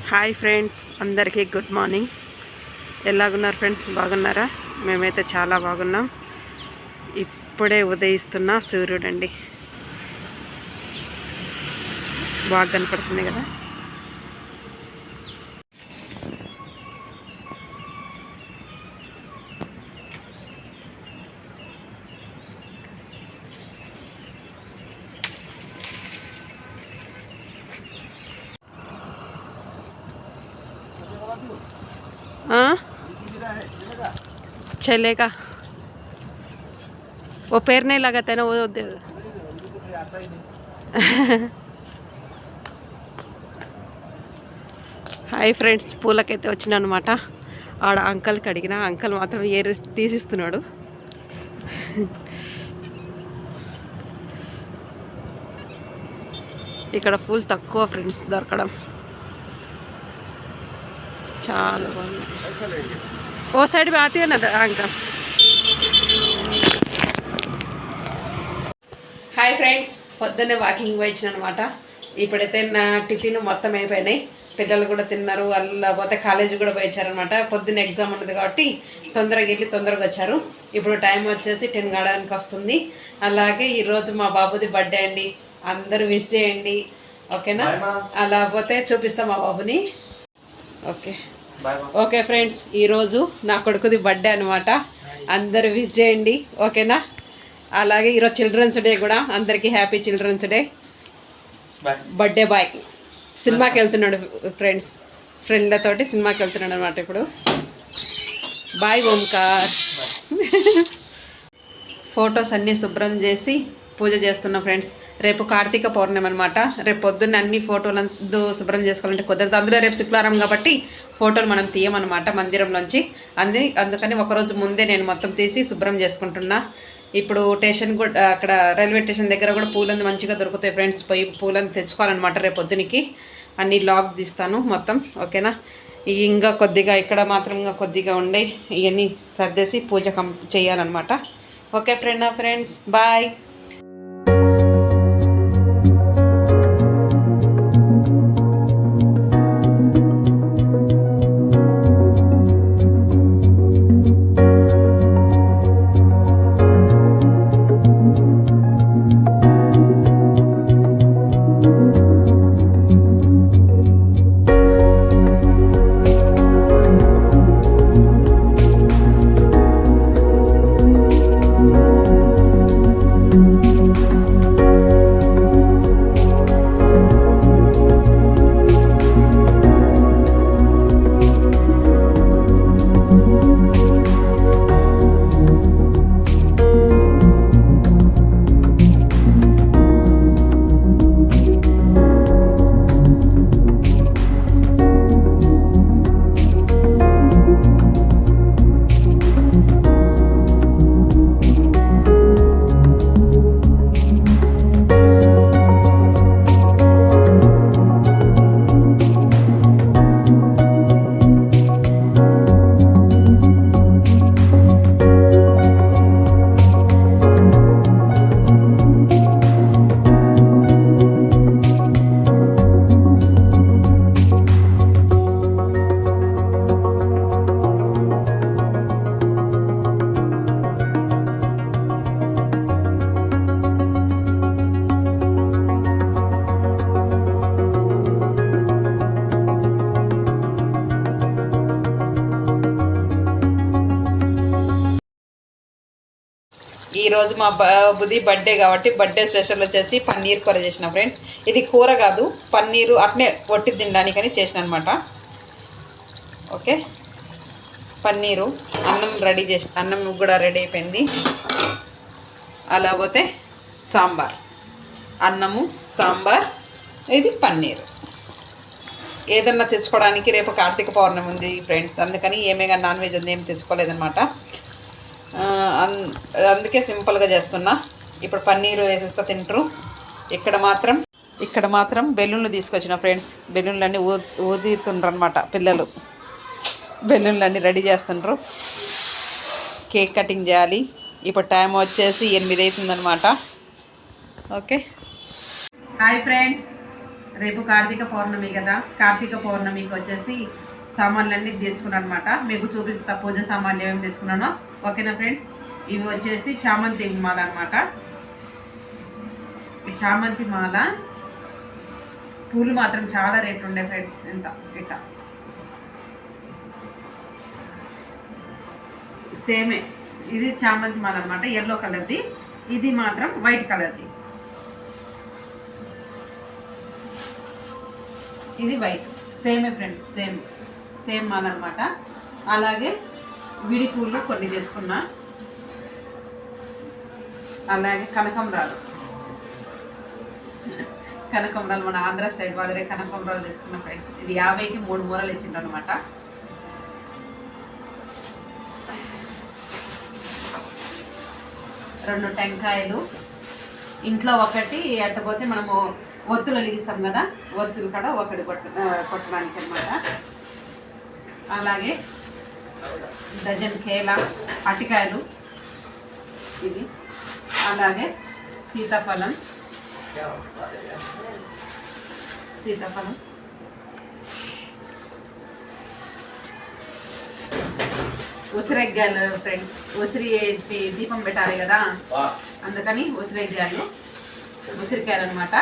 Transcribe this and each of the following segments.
Hi friends, అందరికీ good morning. ఎలాగున్నారు friends? బాగున్నారా? మేమైతే చాలా బాగున్నాం. ఇప్పుడే ఉదయిస్తున్న సూర్యుడు అండి, బాగా కనపడుతుంది కదా. चलेगा, वो पैर नहीं लगाता है ना वो. హాయ్ ఫ్రెండ్స్, పూలకైతే వచ్చినా అనమాట. ఆడ అంకల్కి అడిగిన, అంకల్ మాత్రం ఏరు తీసిస్తున్నాడు. ఇక్కడ పూలు తక్కువ ఫ్రెండ్స్ దొరకడం, చాలా బాగుంది. ఓ సైడ్ में आती है ना अंकल. హాయ్ ఫ్రెండ్స్, పొద్దున్నే వాకింగ్ పోయించిన అనమాట. ఇప్పుడైతే నా టిఫిన్ మొత్తం అయిపోయినాయి. పిల్లలు కూడా తిన్నారు, అలా పోతే కాలేజీ కూడా పోయించారనమాట. పొద్దున్న ఎగ్జామ్ ఉన్నది కాబట్టి తొందరగా వెళ్ళి తొందరగా వచ్చారు. ఇప్పుడు టైం వచ్చేసి 10 కావడానికి వస్తుంది. అలాగే ఈరోజు మా బాబుది బర్త్డే అండి, అందరూ విష్ చేయండి ఓకేనా. అలా పోతే చూపిస్తాం మా బాబుని. ఓకే ఫ్రెండ్స్, ఈరోజు నా కొడుకుది బర్త్డే అనమాట. అందరూ విష్ చేయండి ఓకేనా. అలాగే ఈరోజు చిల్డ్రన్స్ డే కూడా, అందరికీ happy children's day. Birthday boy సినిమాకి వెళ్తున్నాడు ఫ్రెండ్స్, ఫ్రెండ్లతోటి సినిమాకి వెళ్తున్నాడు అనమాట. ఇప్పుడు బాయ్ ఓంకార్. ఫొటోస్ అన్నీ శుభ్రం చేసి పూజ చేస్తున్నాం ఫ్రెండ్స్. రేపు కార్తీక పౌర్ణమి అనమాట. రేపు పొద్దున్న అన్ని ఫోటోలందు శుభ్రం చేసుకోవాలంటే కుదరదు. అందులో రేపు శుక్రవారం కాబట్టి ఫోటోలు మనం తీయమన్నమాట మందిరంలోంచి. అందుకని ఒకరోజు ముందే నేను మొత్తం తీసి శుభ్రం చేసుకుంటున్నా. ఇప్పుడు స్టేషన్ కూడా, అక్కడ రైల్వే స్టేషన్ దగ్గర కూడా పూలంది మంచిగా దొరుకుతాయి ఫ్రెండ్స్. పోయి పూలంది తెచ్చుకోవాలన్నమాట. రేపు పొద్దునికి అన్ని లాగ్ తీస్తాను మొత్తం ఓకేనా. ఇంకా కొద్దిగా ఇక్కడ మాత్రం ఇంకా కొద్దిగా ఉండే ఇవన్నీ సర్దేసి పూజ చేయాలన్నమాట. Okay friends, bye. ఈరోజు మా బాబుది బర్త్డే కాబట్టి బర్త్డే స్పెషల్ వచ్చేసి పన్నీర్ కూర చేసిన ఫ్రెండ్స్. ఇది కూర కాదు, పన్నీరు అట్నే వట్టి తినడానికని చేసిన అనమాట. ఓకే, పన్నీరు అన్నం రెడీ చేసి, అన్నం కూడా రెడీ అయిపోయింది. అలా పోతే సాంబార్, అన్నము సాంబార్, ఇది పన్నీరు. ఏదన్నా తెచ్చుకోవడానికి రేపు కార్తీక పౌర్ణమి ఉంది ఫ్రెండ్స్, అందుకని ఏమేగా నాన్ వెజ్ ఉంది, ఏమి తెచ్చుకోలేదన్నమాట. అందుకే సింపుల్గా చేస్తున్నా. ఇప్పుడు పన్నీరు వేసేస్తా తింటారు. ఇక్కడ మాత్రం బెలూన్లు తీసుకొచ్చిన ఫ్రెండ్స్. బెలూన్లన్నీ ఊదుతుండ్రు అనమాట పిల్లలు. బెలూన్లన్నీ రెడీ చేస్తుండ్రు. కేక్ కటింగ్ చేయాలి. ఇప్పుడు టైం వచ్చేసి 8 అవుతుందన్నమాట. ఓకే, హాయ్ ఫ్రెండ్స్, రేపు కార్తీక పౌర్ణమి కదా, కార్తీక పౌర్ణమికి వచ్చేసి సామాన్లన్నీ తెచ్చుకున్నాను అనమాట. మీకు చూపిస్తా పూజ సామాన్లు ఏమేమి తెచ్చుకున్నానో. ఓకేనా ఫ్రెండ్స్, ఇవి వచ్చేసి చామంతి మాల అనమాట. చామంతి మాల పూలు మాత్రం చాలా రేట్లు ఉండే ఫ్రెండ్స్. ఎంత ఇట్ట సేమే. ఇది చామంతి మాల అనమాట, ఎల్లో కలర్ది. ఇది మాత్రం వైట్ కలర్ది. ఇది వైట్, సేమే ఫ్రెండ్స్, సేమ్ మాల అనమాట. అలాగే విడి పూలు కొన్ని తెచ్చుకున్నా. అలాగే కనకంబరాలు మన ఆంధ్ర స్టైల్ వాదిరే కనకంబరాలు తెచ్చుకున్న ఫ్రెండ్స్. ఇది 50కి 3 మూరలు ఇచ్చిండ్రు అనమాట. రెండు టెంకాయలు, ఇంట్లో ఒకటి, అట్టపోతే మనము ఒత్తులు వెలిగిస్తాం కదా, ఒత్తులు కూడా ఒకటి కొట్టడానికి అనమాట. అలాగే డజన్ కేల అటికాయలు ఇవి. అలాగే సీతాఫలం ఉసిరెగ్గాయలు ఫ్రెండ్. ఉసిరి దీపం పెట్టాలి కదా, అందుకని ఉసిరికాయలు అనమాట.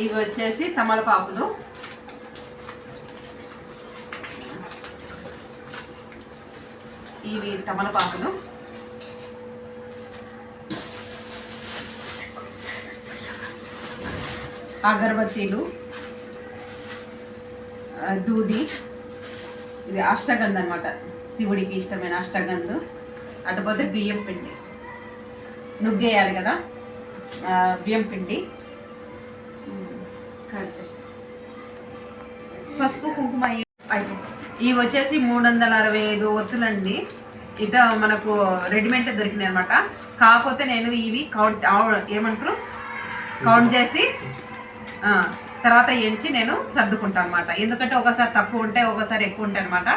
ఇవి వచ్చేసి తమలపాకులు. ఇవి తమలపాకులు. అగరబత్తీలు, దూది. ఇది అష్టగంధ అనమాట, శివుడికి ఇష్టమైన అష్టగంధు. అటుపోతే బియ్యం పిండి, నుగ్గేయాలి కదా, బియ్యం పిండి, పసుపు కుంకుమ. ఇవి వచ్చేసి 365 ఒత్తులండి. ఇట మనకు రెడీమేడ్ దొరికినాయి అనమాట. కాకపోతే నేను ఇవి కౌంట్ చేసి తర్వాత ఎంచి నేను సర్దుకుంటాను అనమాట. ఎందుకంటే ఒకసారి తక్కువ ఉంటాయి, ఒకసారి ఎక్కువ ఉంటాయి అనమాట.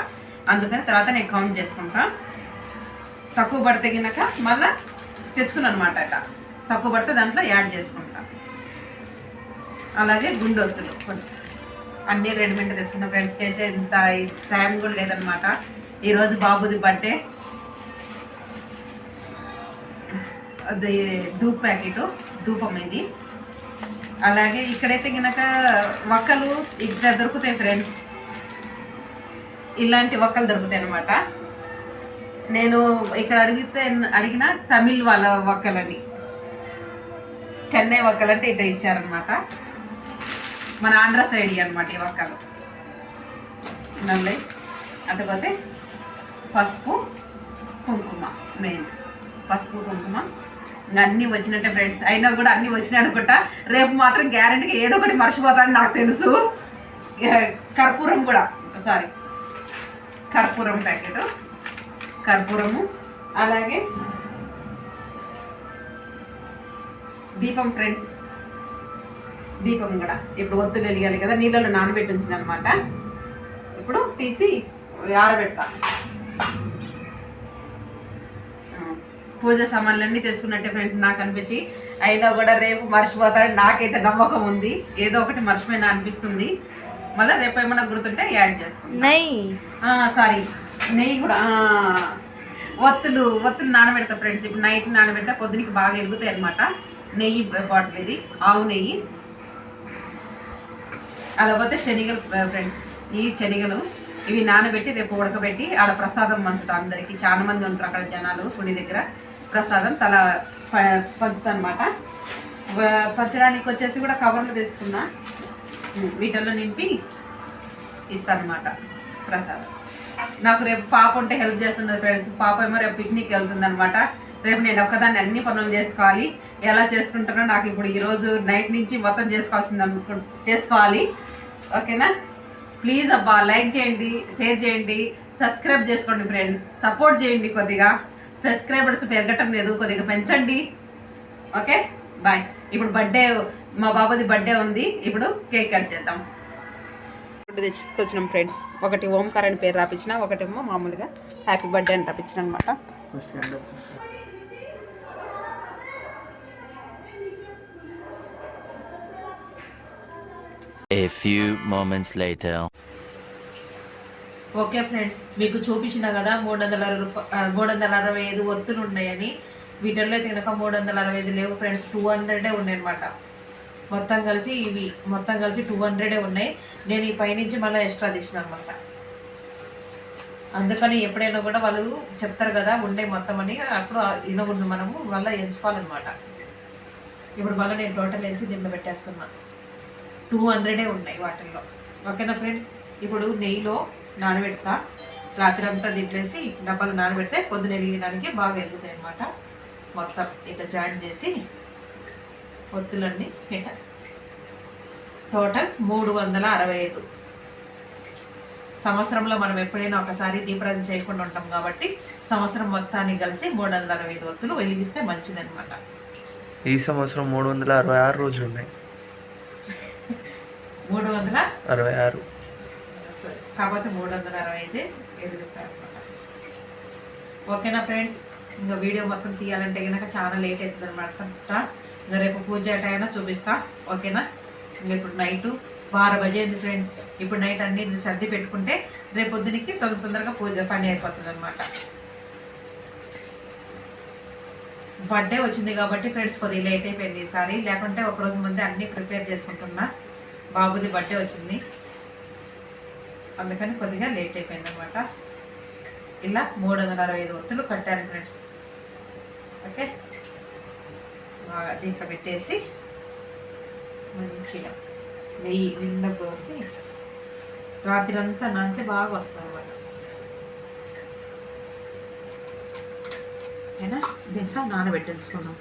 అందుకని తర్వాత నేను కౌంట్ చేసుకుంటా. తక్కువ పడితే గినక మళ్ళీ తెచ్చుకున్నాను అనమాట. ఇట్లా తక్కువ పడితే దాంట్లో యాడ్ చేసుకుంటా. అలాగే గుండొత్తులు అన్నీ రెడీమేడ్ తెచ్చుకున్న ఫ్రెండ్స్. చేసే ఇంత టైం కూడా లేదనమాట. ఈరోజు బాబుది బర్త్డే. అది ధూప్ ప్యాకెట్, ధూపం ఇది. అలాగే ఇక్కడైతే గినక వక్కలు ఇక్కడ దొరుకుతాయి ఫ్రెండ్స్. ఇలాంటి వక్కలు దొరుకుతాయి అనమాట. నేను ఇక్కడ అడిగిన తమిళ్ వాళ్ళ వక్కలని, చెన్నై వక్కలు అంటే ఇట్లా ఇచ్చారనమాట. మన ఆంధ్ర సైడ్ అనమాట ఈ వక్కలు. నల్లై అటుపోతే పసుపు కుంకుమ, మెయిన్ పసుపు కుంకుమ. ఇంకా అన్నీ వచ్చినట్టే ఫ్రెండ్స్. అయినా కూడా అన్నీ వచ్చినాయి అనుకుంటా. రేపు మాత్రం గ్యారెంటీగా ఏదో ఒకటి మర్చిపోతానని నాకు తెలుసు. కర్పూరం కూడా, కర్పూరం ప్యాకెట్, కర్పూరము. అలాగే దీపం ఫ్రెండ్స్, దీపం కూడా ఇప్పుడు ఒత్తులు వెలిగాలి కదా, నీళ్ళలో నానబెట్టి ఉంచిన అనమాట. ఇప్పుడు తీసి ఆరబెడతా. పూజ సామాన్లన్నీ తెచ్చుకున్నట్టే ఫ్రెండ్స్ నాకు అనిపించి. అయినా కూడా రేపు మర్చిపోతాడని నాకైతే నమ్మకం ఉంది. ఏదో ఒకటి మర్చిపోయినా అనిపిస్తుంది. మళ్ళీ రేపు ఏమైనా గుర్తుంటే యాడ్ చేసుకుంటాం. నెయ్యి కూడా. ఒత్తులు నానబెడతా ఫ్రెండ్స్. ఇప్పుడు నైట్ నానబెడతా, పొద్దునికి బాగా వెలుగుతాయి అనమాట. నెయ్యి బాటిల్ ఇది, ఆవు నెయ్యి. అలా పోతే శనగలు ఫ్రెండ్స్. ఈ శనగలు ఇవి నానబెట్టి రేపు ఉడకబెట్టి ఆడ ప్రసాదం పంచుతా అందరికీ. చాలా మంది ఉంటారు అక్కడ జనాలు గుడి దగ్గర. ప్రసాదం తల పంచుతా అనమాట. పంచడానికి వచ్చేసి కూడా కవర్లు తీసుకున్నా, వీటిల్లో నింపి ఇస్తాను అనమాట ప్రసాదం. నాకు రేపు పాప ఉంటే హెల్ప్ చేస్తున్నారు ఫ్రెండ్స్. పాప ఏమో రేపు పిక్నిక్ వెళ్తుంది అనమాట. రేపు నేను ఒక్కదాన్ని అన్ని పనులు చేసుకోవాలి. ఎలా చేసుకుంటానో నాకు ఇప్పుడు ఈరోజు నైట్ నుంచి మొత్తం చేసుకోవాలి. ఓకేనా? ప్లీజ్ అబ్బా లైక్ చేయండి, షేర్ చేయండి, సబ్స్క్రైబ్ చేసుకోండి ఫ్రెండ్స్. సపోర్ట్ చేయండి. కొద్దిగా సబ్స్క్రైబర్స్ పెరగటం లేదు, కొద్దిగా పెంచండి. Okay bye. ఇప్పుడు బర్త్డే, మా బాబుది బర్త్డే ఉంది. ఇప్పుడు కేక్ కట్ చేద్దాం. ఇప్పుడు తెచ్చుకొచ్చినాం ఫ్రెండ్స్. ఒకటి ఓంకార్ అని పేరు రాపించిన, ఒకటేమో మామూలుగా హ్యాపీ బర్త్డే అని రాపించిన అనమాట. A few moments later. Okay friends, మీకు చూపించిన కదా 365 ఒత్తులు ఉన్నాయని. వీటిల్లో అయితే కనుక 365 లేవు ఫ్రెండ్స్, 200 ఉన్నాయి అనమాట. మొత్తం కలిసి 200 ఉన్నాయి. నేను ఈ పైనుంచి మళ్ళీ ఎక్స్ట్రా తీసిన అనమాట. అందుకని ఎప్పుడైనా కూడా వాళ్ళు చెప్తారు కదా ఉండే మొత్తం అని, అప్పుడు ఇనగుండు మనము మళ్ళీ ఎంచుకోవాలన్నమాట. ఇప్పుడు మళ్ళీ నేను టోటల్ ఎంచి దీంట్లో పెట్టేస్తున్నా. 200 ఉన్నాయి వాటిల్లో. ఓకేనా ఫ్రెండ్స్, ఇప్పుడు నెయ్యిలో నానబెడతా. రాత్రి అంతా దీంట్లేసి డబ్బాలు నానబెడితే పొద్దున ఎలిగడానికి బాగా ఎదుగుతాయి అన్నమాట. మొత్తం ఇట్లా జాయిన్ చేసి ఒత్తులన్నీ ఇట్లా టోటల్ 365. సంవత్సరంలో మనం ఎప్పుడైనా ఒకసారి దీపారాధన చేయకుండా ఉంటాం కాబట్టి సంవత్సరం మొత్తానికి కలిసి 365 ఒత్తులు వెలిగిస్తే మంచిదన్నమాట. ఈ సంవత్సరం 366 రోజులు ఉన్నాయి. 366 కాకపోతే 365 వెలిగిస్తారనమాట. ఓకేనా ఫ్రెండ్స్, ఇంకా వీడియో మొత్తం తీయాలంటే కనుక చాలా లేట్ అవుతుంది అనమాట. ఇంకా రేపు పూజ అయినా చూపిస్తా. ఓకేనా, ఇంకా ఇప్పుడు నైటు 12 బజేది ఫ్రెండ్స్. ఇప్పుడు నైట్ అన్ని సర్ది పెట్టుకుంటే రేపు పొద్దునికి తొందరగా పూజ పని అయిపోతుంది అనమాట. బర్త్డే వచ్చింది కాబట్టి ఫ్రెండ్స్ కొద్దిగా లేట్ అయిపోయింది ఈసారి, లేకుంటే ఒకరోజు ముందే అన్నీ ప్రిపేర్ చేసుకుంటున్నా. బాబుది బర్త్డే వచ్చింది, అందుకని కొద్దిగా లేట్ అయిపోయింది అనమాట. ఇలా 365 ఒత్తులు కట్టాను ఫ్రెండ్స్. ఓకే, దీంట్లో పెట్టేసి మంచిగా నెయ్యి నిండా పోసి రాత్రి అంతా నానితే బాగా వస్తుంది అన్నమాట. ఓకేనా, దీంట్లో నానబెట్టించుకున్నాం.